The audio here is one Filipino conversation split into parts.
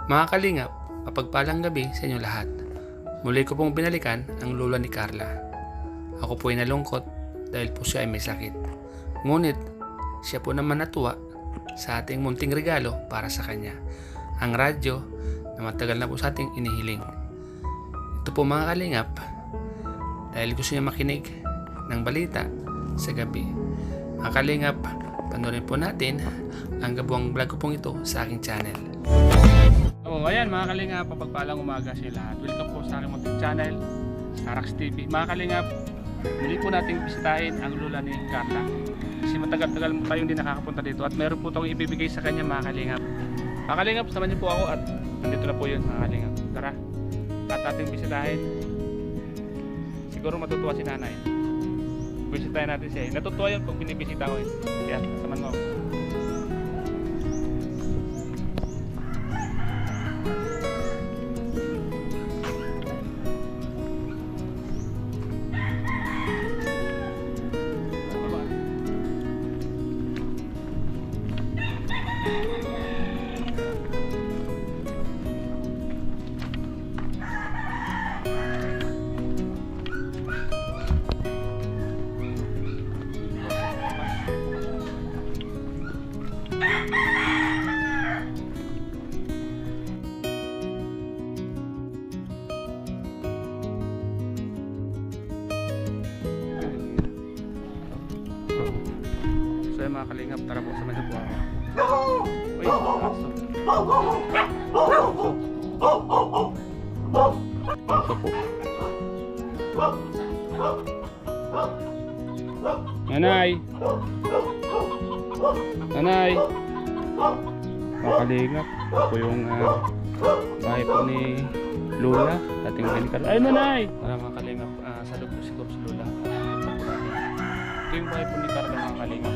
Mga kalingap, mapagpalang gabi sa inyo lahat. Muli ko pong binalikan ang lola ni Carla. Ako po ay nalungkot dahil po siya ay may sakit. Ngunit siya po naman natuwa sa ating munting regalo para sa kanya. Ang radyo na matagal na po sa ating inihiling. Ito po mga kalingap, dahil gusto niya makinig ng balita sa gabi. Mga kalingap, panoorin po natin ang gabuang vlog ko pong ito sa aking channel. Ayan mga kalingap, papagpalang umaga sa lahat. Welcome po sa aking munting channel, Starax TV. Mga kalingap, muli po nating bisitahin ang lola ni Carla. Kasi matagal-tagal mo tayong hindi nakakapunta dito at meron po tayong ibibigay sa kanya mga kalingap. Mga kalingap, samahan niyo po ako at nandito na po yun mga kalingap. Tara, lahat nating bisitahin. Siguro matutuwa si nanay. Bisitahin natin siya. Natutuwa yun pag binibisita ko. Kaya, samahan mo ako. So mga kalingap, tara po sa medyo po ako. Uy, aso. Aso po. Nanay! Nanay! Mga kalingap, ito po yung bahay po ni Lola, dating bahay ni Carla. Ay nanay! Mga kalingap, sa loob po siguro si Lola. Ito yung bahay po ni Carla mga kalingap.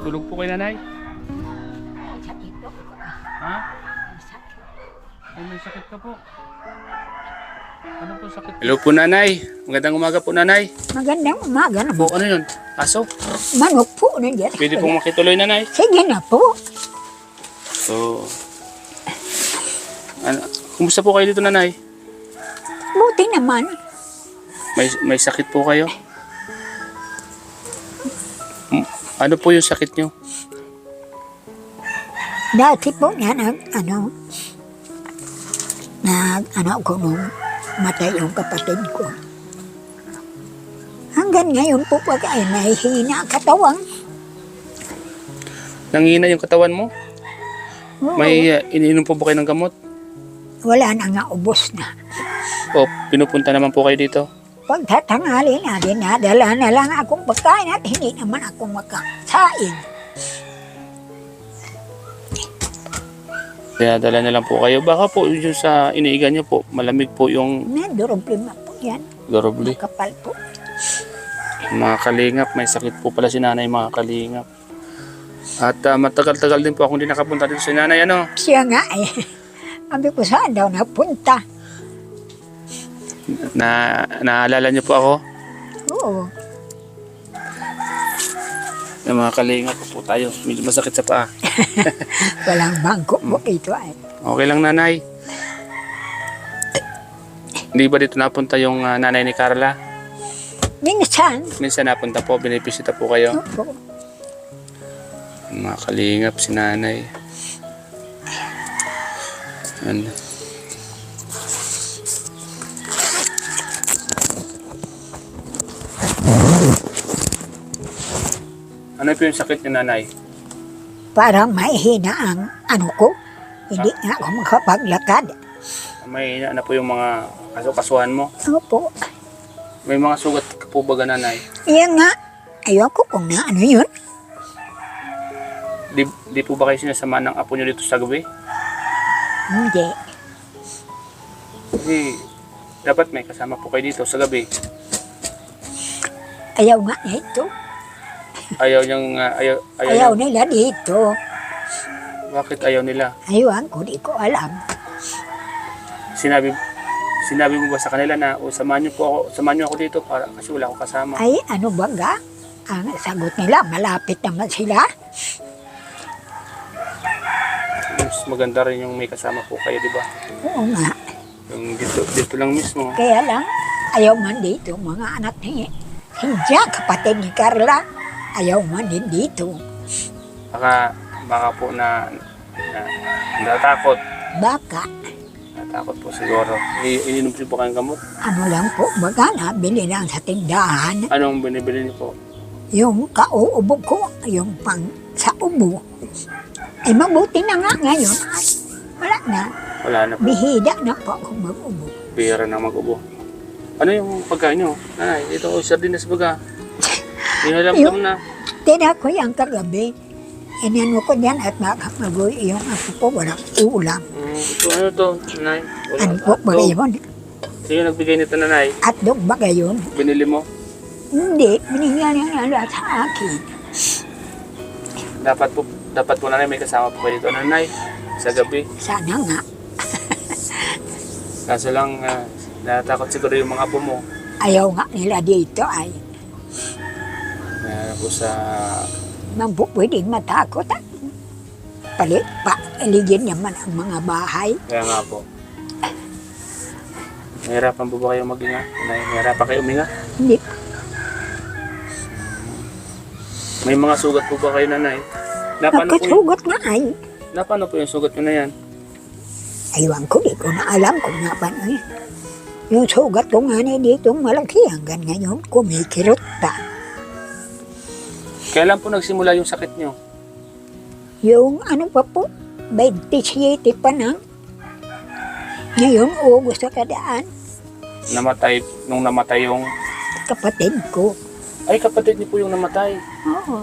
Tulog po kay nanay? Sakit po. Ha? Sakit. Ay, may sakit ka po. Ano po sakit? Hello po nanay. Magandang umaga po nanay. Magandang umaga Po, naman. ano yun? Aso? Manok po nandiyan. Pwede pong makituloy nanay. Sige na po. So, ano, kumusta po kayo dito nanay? Buti naman. May sakit po kayo? Ano po yung sakit nyo? Dati po nga ko nung matay yung kapatid ko. Hanggang ngayon po pag ay nahihina katawan. Nangihina yung katawan mo? Oo, May iniinom po ba kayo ng gamot? wala na nga, ubos na. O pinupunta naman po kayo dito? Pag tatangali na, dinadala na lang akong pagkain at hindi naman ako makasain. Kaya dala na lang po kayo. Baka po yung sa iniigan nyo po, malamig po yung May problema po yan. garobli. Kapal po. Mga kalingap, may sakit po pala si nanay mga kalingap. At matagal-tagal din po akong hindi nakapunta dito si nanay. Ano? Siya nga eh. Sabi ko saan daw napunta. Naalala niyo po ako? Oo. Yung mga kalingap po tayo. Medyo masakit sa paa. Walang bangko po ito ay. Okay lang nanay. Hindi ba dito napunta yung nanay ni Carla? Minsan. Minsan napunta po, binibisita po kayo. Opo. Mga kalingap si nanay. Ano? Ano po yung sakit ni nanay? Parang mahina ang ano ko. Hindi nga ako makapaglakad. May ano po yung mga kasuhan mo? Opo. May mga sugat ka po ba nanay? Iyan nga. Ayoko kung na ano yun. Di po ba kayo sinasama ng apo nyo dito sa gabi? Hindi. Kasi dapat may kasama po kayo dito sa gabi. Ayaw nga ito. Ayaw niyang, ayaw Ayaw niyang, nila dito. Bakit ayaw nila? Aywan ko, di ko alam. Sinabi mo ba sa kanila na samahan niyo ako dito para kasi wala akong kasama. Ay, ano ba ga? Ang sagot nila, malapit naman sila. Mas maganda rin yung may kasama po kayo, di ba? Oo nga. Yung dito lang mismo. Kaya lang, ayaw man dito, mga anak ni Jack, kapatid ni Carla. Ayaw man din dito. Baka po na natakot. Baka, Natakot po siguro. Ininom siyo po kayong gamot. ano lang po, baga na, bili lang sa tindahan. Anong binibili niyo po? Yung kauubo ko, yung pang sa ubo. Ay, mabuti na nga ngayon. Ay, wala na. Wala na po. Bihida na po ako mag-ubo. Bihira na mag-ubo. Ano yung pagkain niyo? Nanay, ito sardinas baga. Nilalamdam na. Tira ko yan kagabi. Inano ko yan at makamagoy yung ako ko, walang ulam. Ito ano to, nanay? Ano po ba yun? Sino nagbigay nito, nanay? At doon ba gayon? Binili mo? Hindi, binigyan niya na sa akin. Dapat po nanay may kasama po kayo dito, nanay. Sa gabi. Sana nga. Kaso lang, natakot siguro yung mga apo mo. Ayaw nga nila dito ay Po sa... pwedeng matakot. Paligid naman ang mga bahay. Kaya nga po. Nahirapan po ba kayo mag-inga? Nahirapan kayo uminga? Hindi, May mga sugat po ba kayo, nanay? nakasugot nga ay. Napano po yung sugat nyo na yan? Aywan ko, di ko na alam kung napano yun. Yung sugat ko nga na dito malaki hanggang ngayon kumikirot pa. Kailan po nagsimula yung sakit nyo? Yung ano pa po, 27 pa na. Ngayon, August sa kadaan, Nung namatay yung... kapatid ko. Ay, kapatid niyo po yung namatay. Oo,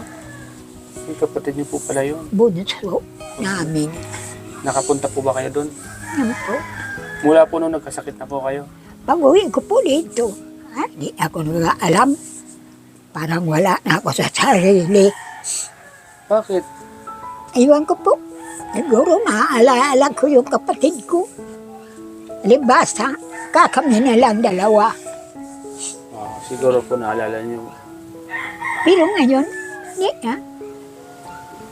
Ay, kapatid niyo po pala yun. bunso namin. Nakapunta po ba kayo doon? Yan po. Mula po nung nagkasakit na po kayo? Pag-uwi ko po dito, di ako nag-aalam. Parang wala na ako sa sarili. Bakit? Iwan ko po. Siguro maaala ko yung kapatid ko. Libasa, kakami na lang dalawa. Siguro po naalala niyo. Pero ngayon, hindi na.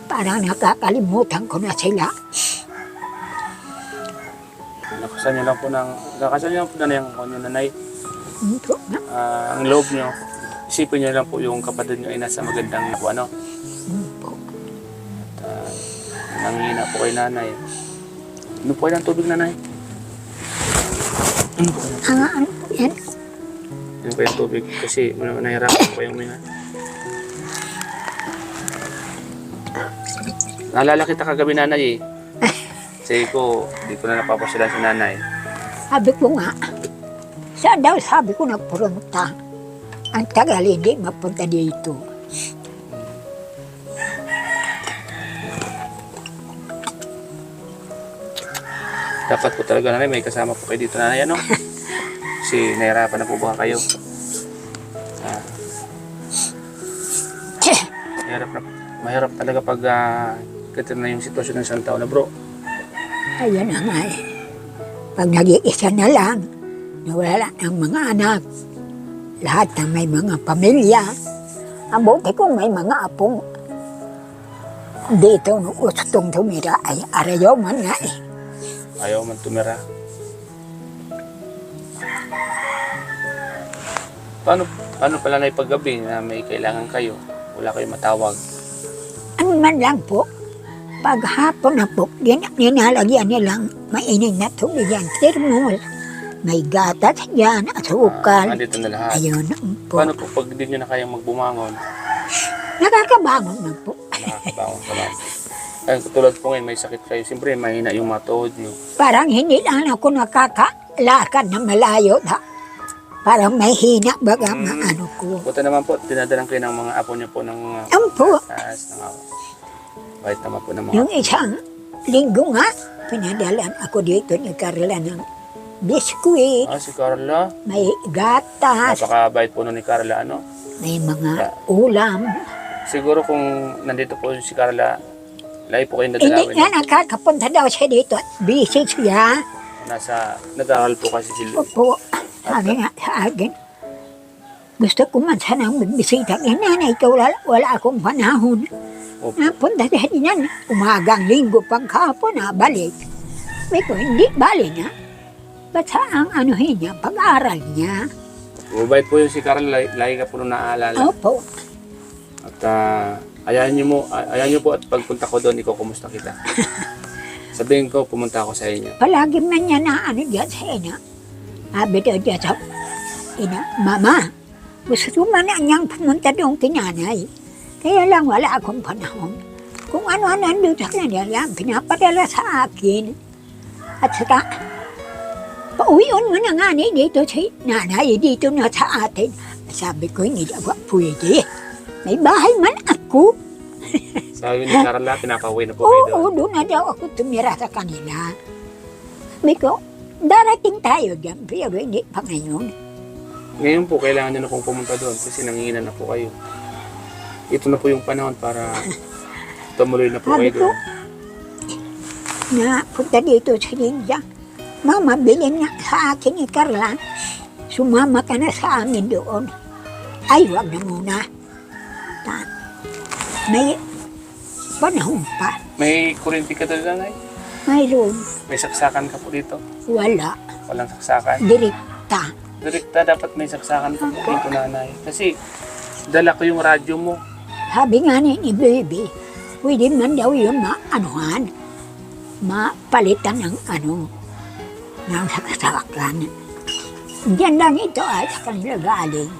Parang nakakalimutan ko na sila. Nakasan niyo lang po na yung nanay. Ito na. Ang loob niyo, isipin niyo lang po yung kapatid niyo ay nasa magandang ano. Po. Nanghina po kay nanay. Ano po kayo ng tubig, nanay? Ano po yan? Ano po yung tubig? Kasi nahirapan po yung minga. Naalala kita kagabi, nanay eh. Kasi di ko na napapasyalan si nanay. Sabi ko nga, saan daw sabi ko nagpunta? Ang tagal hindi mapunta dito. Dapat po talaga, nanay, may kasama po kayo dito, nanay, ano? Kasi nahirapan na po ba kayo? Mahirap talaga pag ganito na yung sitwasyon ng isang tao na bro. Ayan na nga eh. Pag nag-iisa na lang, nawala ng mga anak, lahat ng may mga pamilya, ang buti kung may mga apong dito nung gustong tumira ay arayaw man nga eh. Ayaw man tumira. Paano pala na ipaggabi na may kailangan kayo? Wala kayong matawag. Ano man lang po, pag hapon na po, ninalagyan nilang mainig na tubig yan, thermos. May gatas yan, asukal. Andito na lahat. Ayun po. Paano po pag hindi nyo na kayang magbumangon? Nakakabangon na po. Nakakabangon ka lang. Ay, tulad po ngayon, may sakit kayo. Siyempre, mahina yung mga tuhod nyo. Parang hindi lang ako nakakalakad na malayo. Parang may hina baga maano ko. Buta naman po, dinadalang kayo ng mga apo nyo po ng mga Ampo, taas, ng kahit naman po ng mga... yung isang linggo nga, pinadalan ako dito ni Carla ng biskuit, Si Carla. may gatas, Napakabait po nun ni Carla, ano? may mga ulam. Siguro kung nandito po si Carla, Lagi po kayo Hindi nadalawin. nga nakakapunta daw siya dito. Busy siya. Nag-aaral po kasi sila. Opo, sabi nga sa akin. Gusto ko man sanang magbisita. Nanay, ikaw wala akong panahon. Opo. Napunta siya diyan. Umagang linggo pagkahapon na balik. Sabi ko, hindi bali na. Basta ang anuhin niya, pag-aral niya. Mabait po yung si Carl, lagi ka po nung naaalala. Opo. At ayahan niyo po at pagpunta ko doon, ikaw kumusta kita. Sabihin ko, pumunta ako sa inyo. Palagi man niya na ano diyan sa ina. Sabi daw diyan sa ina, Mama, gusto man na niyang pumunta doon kinanay. Kaya lang wala akong panahon. Kung ano-ano nandun sa kanya, yan, pinapadala sa akin. At saka, pauwion mo na nga ni dito si nanay, dito na sa atin. Sabi ko, hindi daw pwede. May bahay man ako. Sabi ni Carla, pinapauwi na po kayo Oo, doon. doon na daw ako tumira sa kanila. Sabi ko, darating tayo dyan, pero hindi pa ngayon. Ngayon po, kailangan niyo na pong pumunta doon kasi nanginginan na po kayo. Ito na po yung panahon para tumuloy na po Sabi kayo ko, doon. na punta dito sa India. Mama, bilhin nga sa akin ni Carla. Sumama ka na sa amin doon. Ay, wag na muna. May panahon pa. May kuryente ka doon, nanay? Mayroon. May saksakan ka po dito? Wala. Walang saksakan? Direkta. Direkta, dapat may saksakan ka po dito, nanay. Kasi dala ko yung radyo mo. Sabi nga ni Baby, pwede man daw yung maanuhan. Mapalitan ng ng saksakan. Diyan lang ito ay sa kanila galing.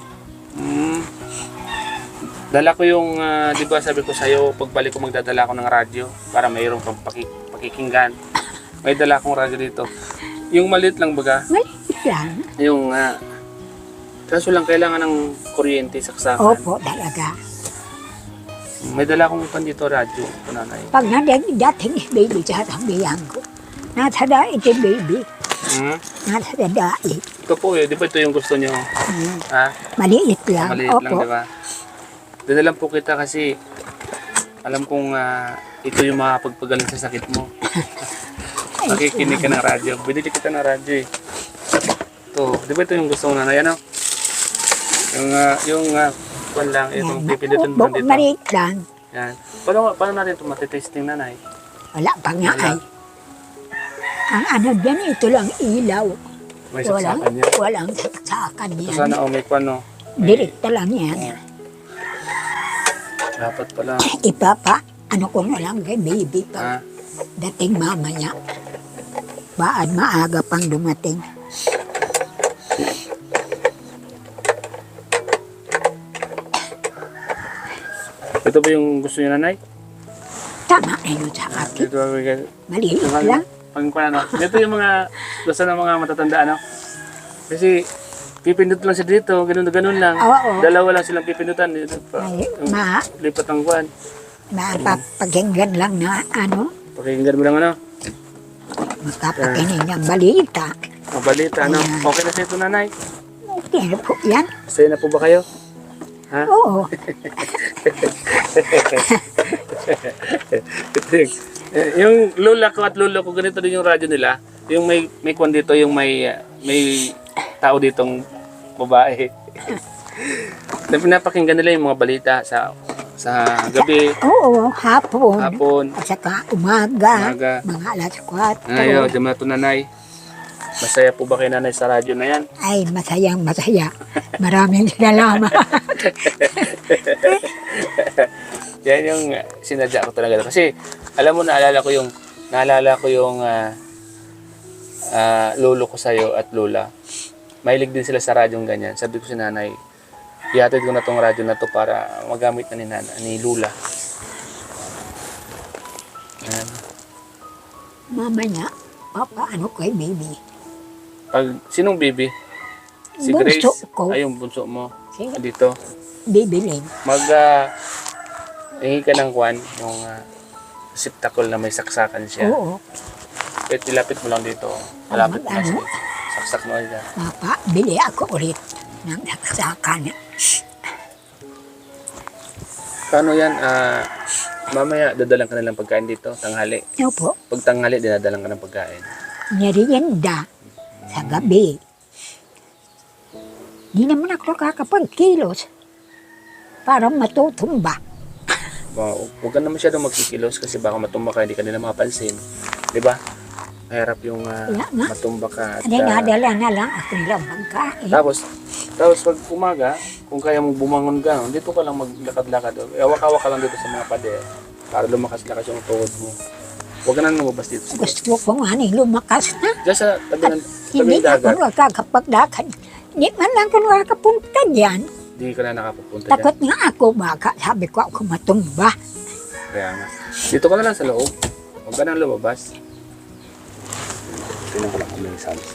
Dala ko yung, di ba sabi ko sa'yo, pagbalik ko magdadala ko ng radyo para mayroong kang pakikinggan. May dala akong radyo dito. Yung maliit lang baga, Maliit lang. yung, kaso lang kailangan ng kuryente, saksakan. Opo, talaga. May dala akong pan dito, radyo, nanay. Pag dating si Baby, sasabihan ko. Nasa daig si Baby. Nasa daig. Ito po di ba ito yung gusto nyo? Ha? Maliit lang. Maliit lang, Opo. di ba? Dadalan po kita kasi alam kong ito yung makapagpagaling sa sakit mo. Nakikinig ka ng radyo. Binili kita ng radyo eh. Ito, di ba ito yung gusto mo, nanay, ano? Yung kwan lang, itong pipindutin mo dito. Maliit lang. Yan. Paano natin ito matitesting, nanay? Wala pa nga Wala. ay. Ang ano dyan, ito lang ilaw. May saksakan niya. Walang saksakan So, yan. sana may kwan, no? Direkta lang yan. Dapat pala. Ipapa, ano ko na lang kay Baby pa. Ah, Dating mamaya. Baad maaga pang dumating. ito ba yung gusto niyo, nanay? Tama na yun sa akin. Ito ba Maliit lang. Ito yung mga gusto ng mga matatanda, ano? Kasi pipindot lang siya dito, ganun lang. Oo. Dalawa lang silang pipindutan. Ay, Lipat ang kwan. mapapakinggan lang na Pakinggan mo lang, ano? makapakinig ng balita. Ang balita, ano? Ayan. Okay na sa ito, nanay? Okay na po yan. Masaya na po ba kayo? Ha? Oo. Yung lola ko at lolo ko, ganito din yung radyo nila. Yung may kwan dito, yung may tao ditong babae. Na pinapakinggan nila yung mga balita sa gabi, Oo, hapon. hapon, At saka umaga. umaga. Mga alas 4. Ayaw, di mo na ito, nanay. Masaya po ba kayo, nanay, sa radyo na yan? Ay, masayang masaya. Maraming salamat. Yan yung sinadya ko talaga. Kasi, alam mo, naalala ko yung lolo ko sa'yo at lola. Mahilig din sila sa radyong ganyan. Sabi ko si nanay, ihatid ko na tong radyo na to para magamit na ni Lula. Yan. Mamaya, papaano kay Baby? Sinong baby? Si Bunso Grace? ko. Ay, yung bunso mo. Sige. Dito. Bibilin. Hingi ka ng kwan, yung receptacle na may saksakan siya. Oo. Kahit ilapit mo lang dito. Malapit mo lang Ano? saksak mo dyan. Papa, bili ako ulit ng saksakan. Paano yan? Mamaya, dadalang ka na lang pagkain dito, tanghali. Opo, Pag tanghali, dinadalang ka ng pagkain. narianda sa gabi. Di naman ako nakakapagkilos para matutumba. Huwag ka na masyadong magkikilos kasi baka matumba ka, hindi ka nila mapapansin. Di ba? Mahirap yung Wala nga. matumba ka. At, Hindi, nadala na lang ako nilang pagkain. tapos pag umaga, kung kaya mong bumangon ka, dito ka lang maglakad-lakad. Awak-awak ka lang dito sa mga pader para lumakas-lakas yung tuhod mo. Huwag ka na lumabas dito. Gusto ko nga ni lumakas na. Diyan sa tabi ng Hindi na ako dagat, nakakapaglakad. Hindi man lang ako nakakapunta dyan. hindi ka na nakapupunta dyan. Takot nga ako, baka sabi ko ako matumba. Kaya nga. Dito ka na lang sa loob. Huwag ka nang lumabas. Tingnan ko lang kung may sounds.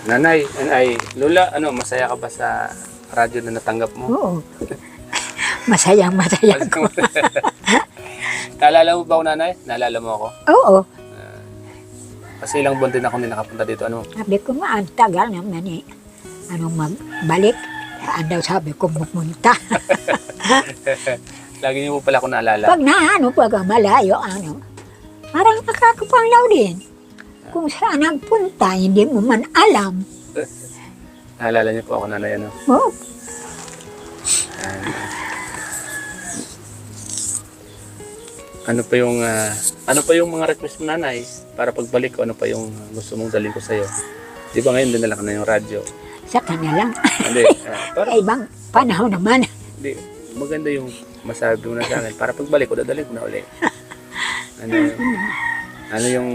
Nanay, Lola, masaya ka ba sa radyo na natanggap mo? Oo. Masaya ko. Naalala mo ba ako, nanay? Naalala mo ako? Oo. Kasi ilang buwan din ako hindi nakapunta dito. Sabi ko nga, ang tagal naman eh. Magbalik. Saan daw sabi ko pumunta. Lagi niyo po pala ako naalala. Pag pag malayo, parang nakakapanglaw din. Kung saan ang punta, hindi mo man alam. Naalala niyo po ako, nanay, Oo. Ano pa yung mga request mo, nanay? Para pagbalik ko, ano pa yung gusto mong dalhin ko sa'yo? Di ba ngayon dinala ka na yung radyo? Sa kanya lang. Hindi. Para, Sa ibang panahon naman. hindi. Maganda yung masabi mo na sa akin. Para pagbalik ko, dadalhin ko na uli. Ano yung...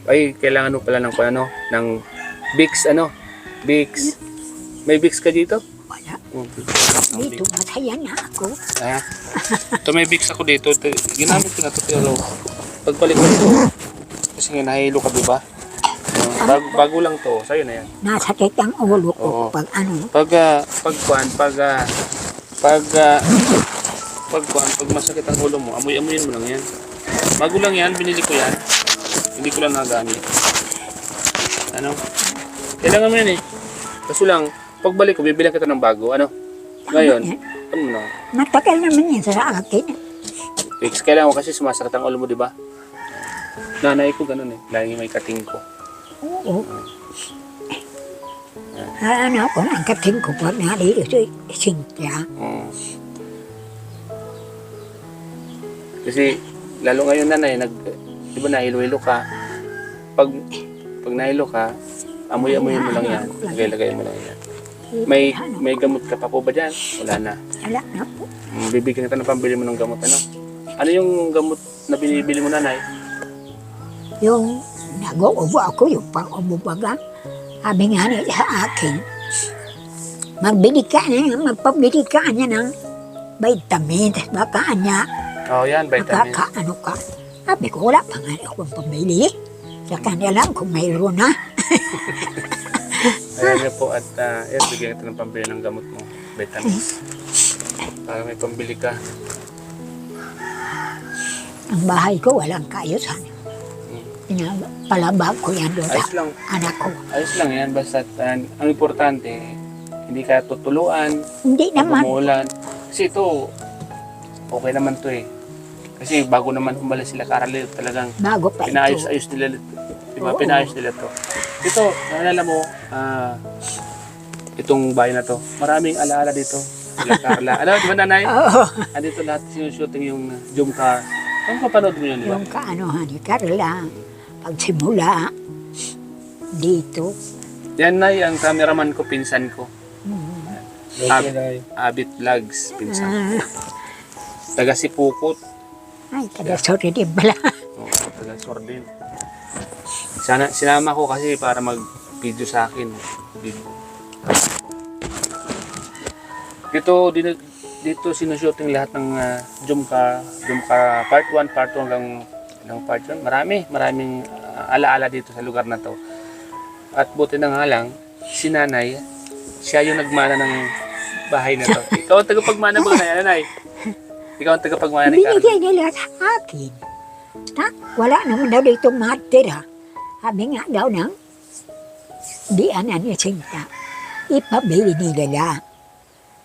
Ay, kailangan mo pala ng ng Vicks, Vicks. May Vicks ka dito? Wala. Ang Dito, masaya na ako. Ito may Vicks ako dito. Ginamit ko na ito pero pagbalik ko dito, kasi nga nahilo ka, diba? Bago lang to, sa'yo na yan. Nasakit ang ulo ko Oo. pag pag masakit ang ulo mo, amoy-amoyin mo lang yan. Bago lang yan, binili ko yan. Hindi ko lang nagamit. Kailangan mo yan eh. Kaso lang, pagbalik ko, bibilang kita ng bago. Ngayon, ano na? matagal naman yan sa akin. Vicks, kailangan ko kasi sumasakit ang ulo mo, di ba? Nanay ko ganun eh. Lagi may kating ko. Oo. Ako ang kating ko pag nalito si Cynthia. Kasi, lalo ngayon nanay, di ba nahilo-hilo ka? Pag nahilo ka, amoy-amoyin mo lang yan. Lagay-lagay mo lang yan. May gamot ka pa po ba dyan? Wala na. Wala na po. Bibigyan kita ng pambili mo ng gamot, Ano yung gamot na binibili mo, nanay? Yung nag-uubo ako, yung pang-ubo baga. Sabi nga niya sa akin, magpabili ka niya ng vitamins, baka niya, Oh, yan, vitamin. makakaano ka. Sabi ko, wala pa nga akong pambili. Sa kanya lang kung mayroon na. Ayan niyo po at bigyan kita ng pambili ng gamot mo, vitamins. Para may pambili ka. Ang bahay ko, walang kaayusan. Palabag ko yan doon Ayos sa lang. anak ko. Ayos lang yan, basta ang importante, hindi ka tutuluan, Hindi naman. umuulan. Kasi ito, okay naman to eh. Kasi bago naman umalis sila Carly, talagang Bago pa ito. pinaayos-ayos nila. Diba? Oo. Pinaayos nila to. Ito, naalala mo, itong bahay na to, maraming alaala dito. Sila Carla. Di ba, nanay? Oo. Andito lahat sinushooting yung Zoom car. Ang papanood mo yun, di ba? Yung kaanohan ni Carla, pagsimula, dito. Yan, nay, ang cameraman ko, pinsan ko. Abit Vlogs, pinsan. Taga Sipukot. Ay, taga-sorry din pala. Oo, taga Sordin. Sinama ko kasi para mag-video sa akin. Dito sinushooting lahat ng Jumka part 1, part 2 hanggang part 1. Maraming alaala dito sa lugar na to. At buti na nga lang, si nanay, siya yung nagmana ng bahay na to. Ikaw ang tagapagmana ba na nanay? Ikaw ang tagapagmana ni Carla. Binigay nila sa akin. Wala naman daw dito matira. Sabi nga daw nang di niya Sinta. ipabili nila.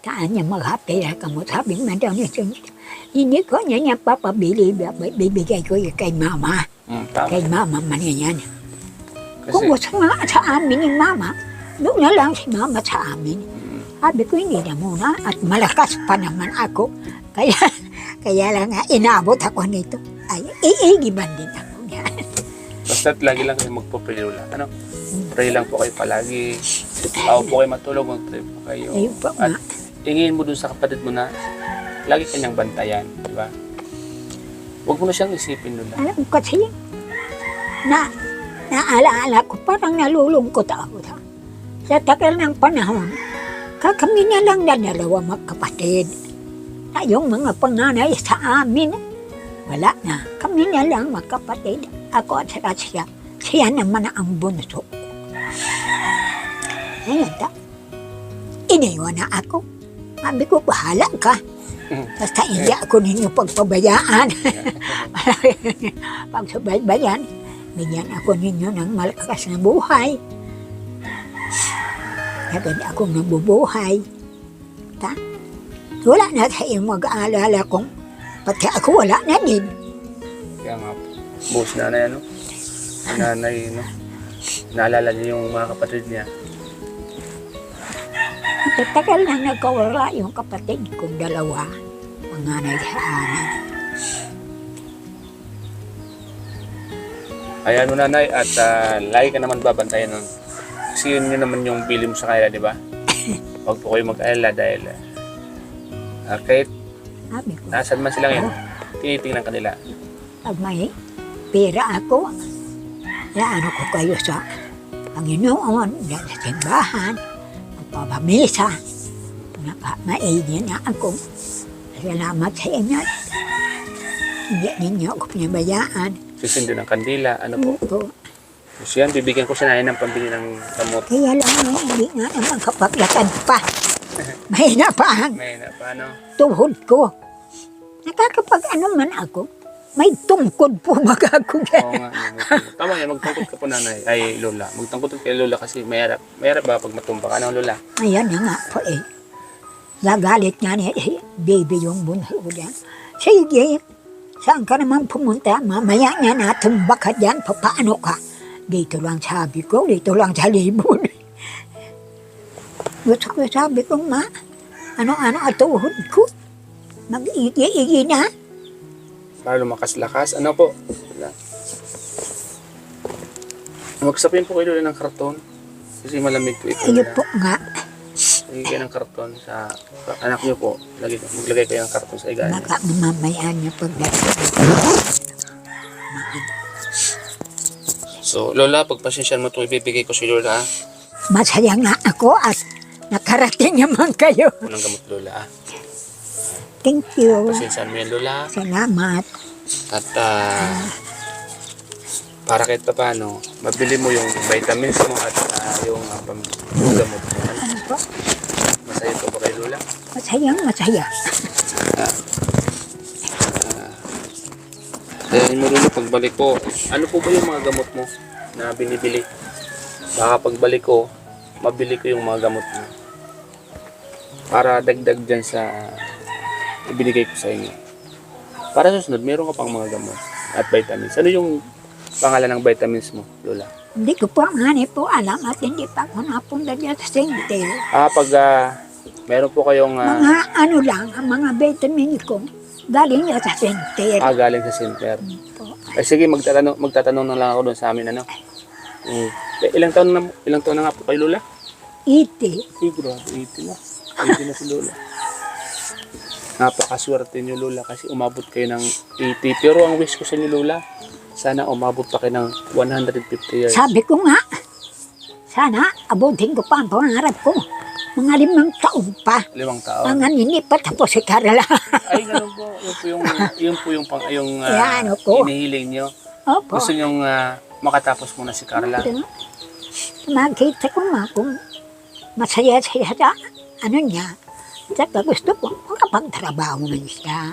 Saan niya maghapira ka mo? Sabi man daw niya, hindi ko niya papabili, bibigay ko kay mama. Tama. Kay mama man yan. Kung Kasi, gusto nga sa amin ni mama, doon na lang si mama sa amin. Sabi ko, hindi na muna. At malakas pa naman ako. Kaya lang nga, inabot ako nito. Ay, iigiban din ako niya. basta't lagi lang kayo magpo-pray, Lola. Ano? Pray lang po kayo palagi. Bago po kayo matulog, mag-pray po kayo. Ayun po At nga. ingin mo dun sa kapatid mo na lagi kanyang bantayan, di ba? Huwag mo na siyang isipin, Lola. Alam ko kasi, naalaala ko, parang nalulungkot ako. Sa tagal ng panahon, kami na lang na dalawa magkapatid. Na yung mga panganay sa amin, wala na. Kami na lang magkapatid. Ako at saka siya. Siya naman ang bunso. Ngayon, iniwan na ako. Sabi ko, bahala ka. Basta hindi ako ninyo pagpabayaan. Pagsubaybayan, bigyan ako ninyo ng malakas na buhay. Agad akong nabubuhay. Wala na tayong mag-aalala kung pati ako wala na din. Kaya nga po. Boss nanay, ano? Nanay, no? Naalala niya yung mga kapatid niya. Tagal na nagkawala yung kapatid kong dalawa. Panganay sa amin. Ayan mo, nanay, at lagi ka naman babantayan nun. Kasi yun naman yung bili mo sa kanila, di ba? Huwag po kayo mag-alala dahil kahit Sabi ko, nasan man sila ngayon, tinitingnan ka nila. pag may pera ako, ano ko kayo sa Panginoon, sa simbahan, magpapamisa, maigin na ako. Salamat sa inyo. Hindi ninyo ako pinabayaan. Susindi ng kandila, ano po. Ito. So yan, bibigyan ko si nanay ng pambili ng gamot. Kaya lang hindi nga naman kapaglakad pa. Mahina pa ang May na, paano? tuhod ko. Nakakapag ano man ako, may tungkod po baga ako. Oo nga. Tama yan, magtungkot ka po nanay. Ay, Lola. Magtungkot kay Lola kasi mahirap. Mahirap ba pag matumba ka, no, Lola? Ayan na nga po eh. Nagalit nga ni baby yung bunso ko dyan. Sige, saan ka naman pumunta? Mamaya niya natumba ka dyan. Paano ka? Dito lang sabi ko, dito lang sa libon. Gusto ko sabi ko, ma, ano-ano at tuhod ko. Mag-igi-igi na. Para lumakas-lakas. Ano po? Lola. Magsapin po kayo Lola ng karton. Kasi malamig po ito. Ayun Lola. po nga. Lagay kayo ng karton sa anak niyo po. Maglagay kayo ng karton sa higaan niyo. Baka mamamayaan niya pagdating. So, Lola, pagpasensyan mo itong ibibigay ko si Lola. Masaya nga ako at nakarating naman kayo. Unang gamot, Lola. Thank you. Pasensyan mo yan, Lola. Salamat. At para kahit pa paano, mabili mo yung vitamins mo at yung gamot mo. Ano po? Masaya po ba kay Lola? Masaya. Dahil mo Lola, pagbalik ko, ano po ba yung mga gamot mo na binibili? Baka pagbalik ko, mabili ko yung mga gamot mo. Para dagdag dyan sa ibinigay ko sa inyo. Para susunod, meron ka pang mga gamot at vitamins. Ano yung pangalan ng vitamins mo, Lola? Hindi ko po po alam at hindi pa ako napunta dyan sa center. Pag meron po kayong Mga ano lang, ang mga vitamin ko, galing niya sa center. galing sa center. Po. Ay sige, magtatanong na lang ako doon sa amin, ano? Ilang taon na nga po kay Lola? Iti. Ay, grabe, 80 na. 80 na si Lola. Napakaswerte niyo, Lola, kasi umabot kayo ng 80. Pero ang wish ko sa inyo, Lola, sana umabot pa kayo ng 150 years. Sabi ko nga, sana abutin ko pa ang pangarap ko. Mga 5 taon pa. 5 taon. Mga hindi pa tapos si Carla. Ay, ganun po. Yun po yung Yan, opo. inihiling niyo. Opo. Gusto niyong makatapos muna si Carla. Makita ko nga kung masaya-saya sa ano niya. Saka gusto ko makapagtrabaho na siya.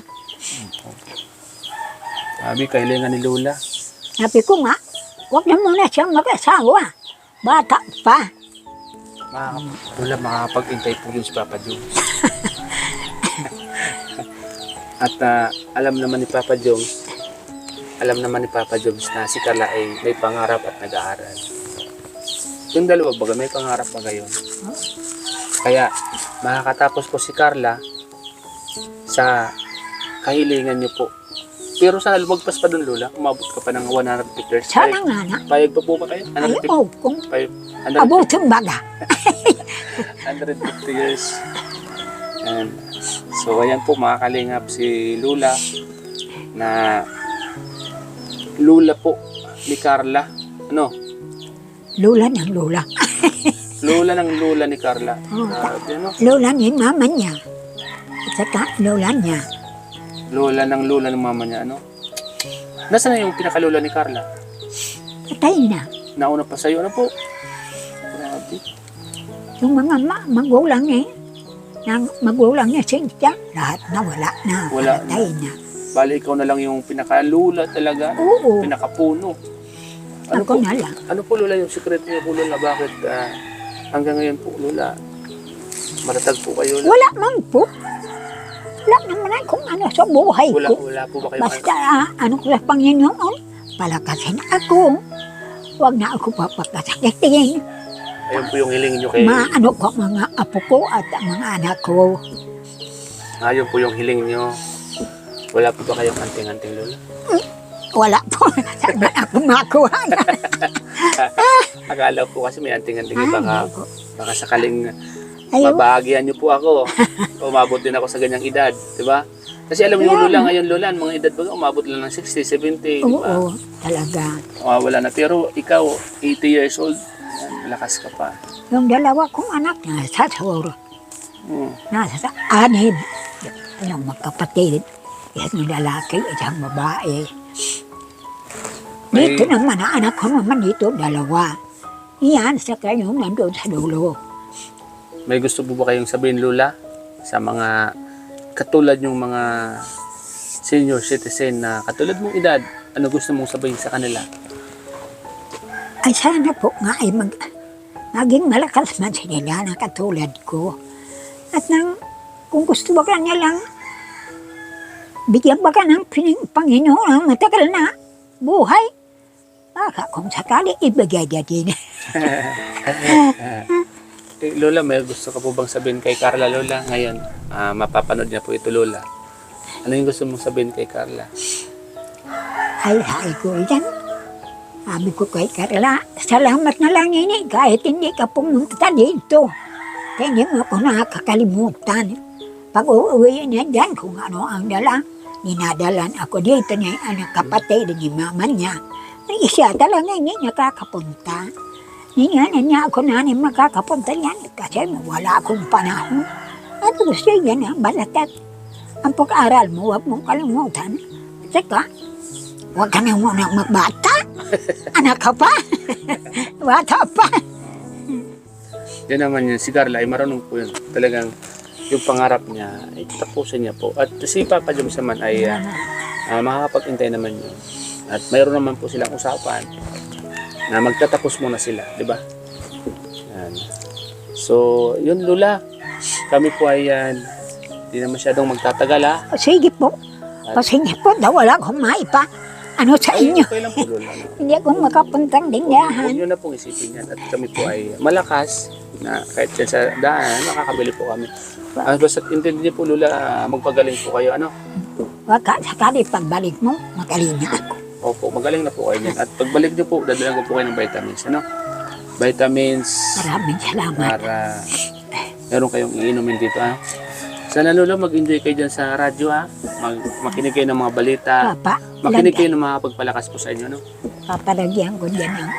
Sabi, kailangan ni Lola. Sabi ko nga, huwag na muna siyang mag-asawa. Bata pa. Lola, makakapag-intay po yun si Papa Jones. At alam naman ni Papa Jones na si Carla ay may pangarap at nag-aaral. Yung dalawa baga may pangarap pa ngayon. Kaya makakatapos po si Carla sa kahilingan niyo po. Pero sana lumagpas pa doon, Lola. Umabot ka pa ng 100 meters. Sana nga na. Payag pa po ba kayo? Ayaw, kung 150 abutin baga. 150 years. And, so ayan po mga kalingap si Lola na Lola po ni Carla. Ano? Lola ng Lola. Lola ng Lola ni Carla. Oh. Ano? Lola ni mama niya. At saka Lola niya. Lola ng Lola ng mama niya. Ano? Nasaan na yung pinakalola ni Carla? Patay na. Nauna pa sa'yo. Ano po? Grabe. Yung mga magulang niya, magulang niya Cynthia, lahat na wala na. Wala Patay na. Bali, ikaw na lang yung pinakalula talaga. Oo. Pinakapuno. Ano Ako po? na lang. Ano po Lola yung secret niyo po Lola? Bakit hanggang ngayon po Lola matatag po kayo? Lola? Wala man po. Wala naman ay kung ano sa buhay ko. Wala po ba kayo? Basta ano ko sa Panginoon, palakasin ako. Huwag na ako papakasakitin. Ayun po yung hiling niyo kay... Maano ko mga apo ko at mga anak ko. Ayun po yung hiling niyo. Wala po ba kayong anting-anting Lola? Wala po. Saan ba ako makuha na? Akala po kasi may anting-anting Ay, baka sakaling Ayaw. mabahagian niyo po ako. Umabot din ako sa ganyang edad, di ba? Kasi alam niyo Lola, ngayon Lola, ang mga edad baga umabot lang ng 60, 70, di ba? Oo, talaga. Wala na. Pero ikaw, 80 years old, malakas ka pa. Yung dalawa kong anak nasa Soro. Hmm. Nasa anib. Yung magkapatid. Isang lalaki, isang babae. Dito naman, ang anak ko naman dito, dalawa. Iyan, sa kayo nandun sa dulo. May gusto po ba kayong sabihin Lola sa mga katulad yung mga senior citizen na katulad mong edad? Ano gusto mong sabihin sa kanila? Ay sana po nga ay maging malakas man sila na katulad ko. At nang, kung gusto ba ka niya lang, bigyan ba ka ng Panginoon ang matagal na buhay? Baka kung sakali ibigay niya din. Lola, may gusto ka po bang sabihin kay Carla Lola? Ngayon, mapapanood niya po ito Lola. Ano yung gusto mong sabihin kay Carla? Ay ko yan. Sabi ko kay Carla, salamat na lang ini kahit hindi ka pumunta dito. Kaya hindi mo ako nakakalimutan. Pag uuwi niya dyan kung ano ang dala, ninadalan ako dito niya ang kapatid ni mama niya. Ay, siya talaga hindi nakakapunta. Hindi niya ako na makakapunta yan kasi wala akong panahon. At gusto yan na balatat. Ang pag-aral mo, huwag mong kalimutan. Saka, huwag ka na muna magbata. Anak ka pa. Bata pa. Yan naman yun, si Carla ay marunong po yun. Talagang yung pangarap niya, ay tapusin niya po. At si Papa Jones naman ay makakapag-intay naman yun. At mayroon naman po silang usapan na magtatapos muna sila, di ba? Yan. So, yun Lola, kami po ay hindi na masyadong magtatagal ha. Sige po. Pasingit po daw wala akong maipa. Ano sa inyo? Okay lang po Lola. Hindi ako makapuntang Huwag dindahan. nyo na pong isipin yan. At kami po ay malakas na kahit dyan sa daan, makakabili po kami. Basta intindi niyo po Lola, magpagaling po kayo. Ano? Huwag ka sakali pagbalik mo, magaling na ako. Opo, magaling na po kayo niyan. At pagbalik niyo po, dadalan ko po kayo ng vitamins. Ano? Vitamins Maraming salamat. para meron kayong iinumin dito. Ha? Sana Lola, mag-enjoy kayo dyan sa radyo. Ha? Makinig kayo ng mga balita. Papa, Makinig kayo ng mga pagpalakas po sa inyo. No? papalagyan ko dyan ang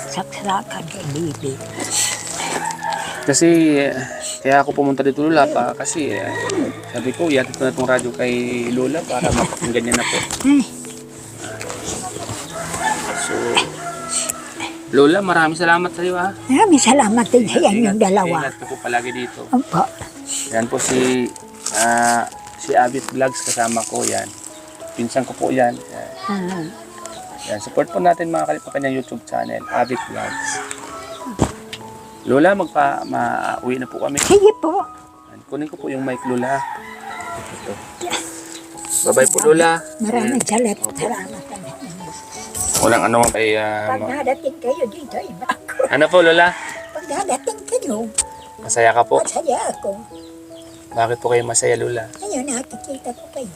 saksakan kay Bibi. Kasi kaya ako pumunta dito Lola kasi sabi ko iatid ko na itong radyo kay Lola para mapakinggan niya na po. Ay, So Lola, maraming salamat sa iyo ha. maraming salamat din sa inyong dalawa. Ingat ka po palagi dito. Opo. Yan po si Abit Vlogs kasama ko yan. Pinsan ko po yan. Yan, support po natin mga kalip kanyang YouTube channel, Abit Vlogs. Lola, mauwi na po kami. Sige po. Kunin ko po yung mic, Lola. Ito. Bye-bye po, Lola. Maraming salamat. Opo. Salamat. Walang ano ay... Pag nadating kayo dito, iba ako. ano po, Lola? Pag nadating kayo, Masaya ka po. masaya ako. Bakit po kayo masaya, Lola? Ngayon, nakikita ko kayo.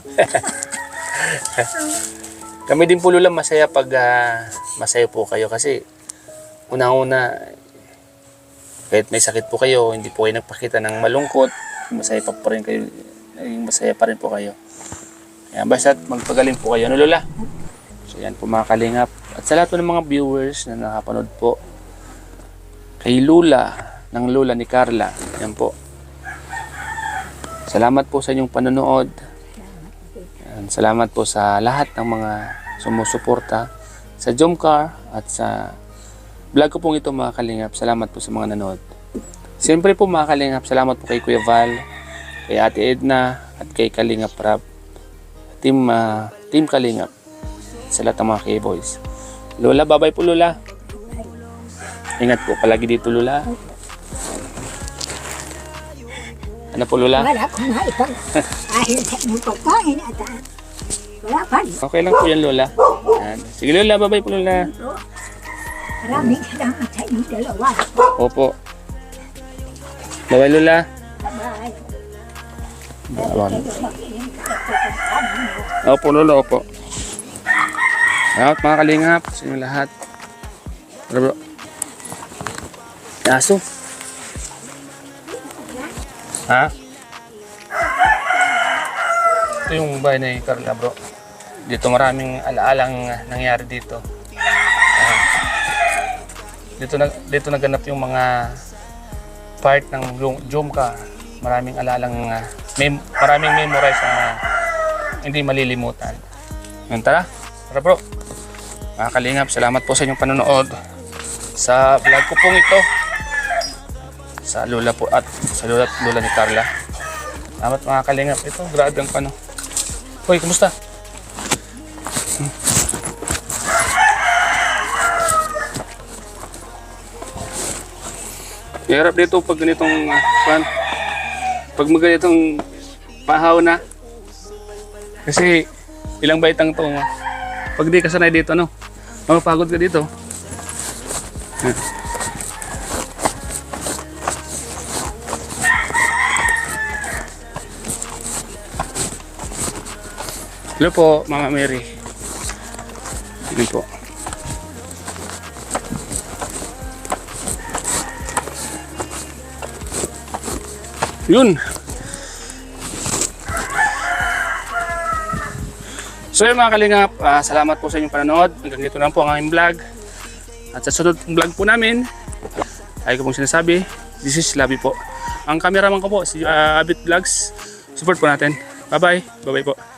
Kami din po, Lola, masaya pag masaya po kayo kasi unang-una, kahit may sakit po kayo, hindi po kayo nagpakita ng malungkot, masaya pa rin kayo, masaya pa rin po kayo. Kaya basta magpagaling po kayo, ano, Lola? So yan po mga kalingap. At sa lahat po ng mga viewers na nakapanood po kay Lola, ng Lola ni Carla, yan po. Salamat po sa inyong panonood. Yan, salamat po sa lahat ng mga sumusuporta sa Jomcar at sa vlog ko pong ito mga kalingap. Salamat po sa mga nanood. Siyempre po mga kalingap, salamat po kay Kuya Val, kay Ate Edna at kay Kalingap Rap, Team Kalingap, sa lahat ng mga K-Boys. Lola, bye-bye po, Lola. Ingat po palagi dito, Lola. Ano po, Lola? Wala akong maipag. Ahil sa inyong pagkain at wala pa rin. Okay lang po yan, Lola. Yan. Sige, Lola, bye-bye po, Lola. Maraming salamat sa inyong dalawa. Opo. Bye-bye, Lola. Bye-bye. Bye-bye. Kayo mag-iing ka. Opo, Lola, opo. Salamat mga kalingap sa inyo lahat. Bro. Aso. Ha? Ito yung bahay ni Carla, bro. Dito maraming alaalang nangyari dito. Dito naganap yung mga part ng Jomcar. Maraming alaalang maraming memorize na hindi malilimutan. Yan, tara bro. Mga kalingap, salamat po sa inyong panonood sa vlog ko pong ito sa Lola po at sa Lola ni Carla. Salamat mga kalingap. Ito, grabe ang pano. Hoy, kumusta? Hirap dito pag ganitong pag maganitong pahaw na. Kasi ilang baitang to. Pag di ka sanay dito, ano, mapapagod ka dito. Hello po, Mama Mary. Yun po. Yun. So yun mga kalingap, salamat po sa inyong panonood. Hanggang dito lang po ang aming vlog. At sa sunod vlog po namin, ay ko pong sinasabi, this is Labi po. Ang cameraman ko po, si Abit Vlogs. Support po natin. Bye bye. Bye bye po.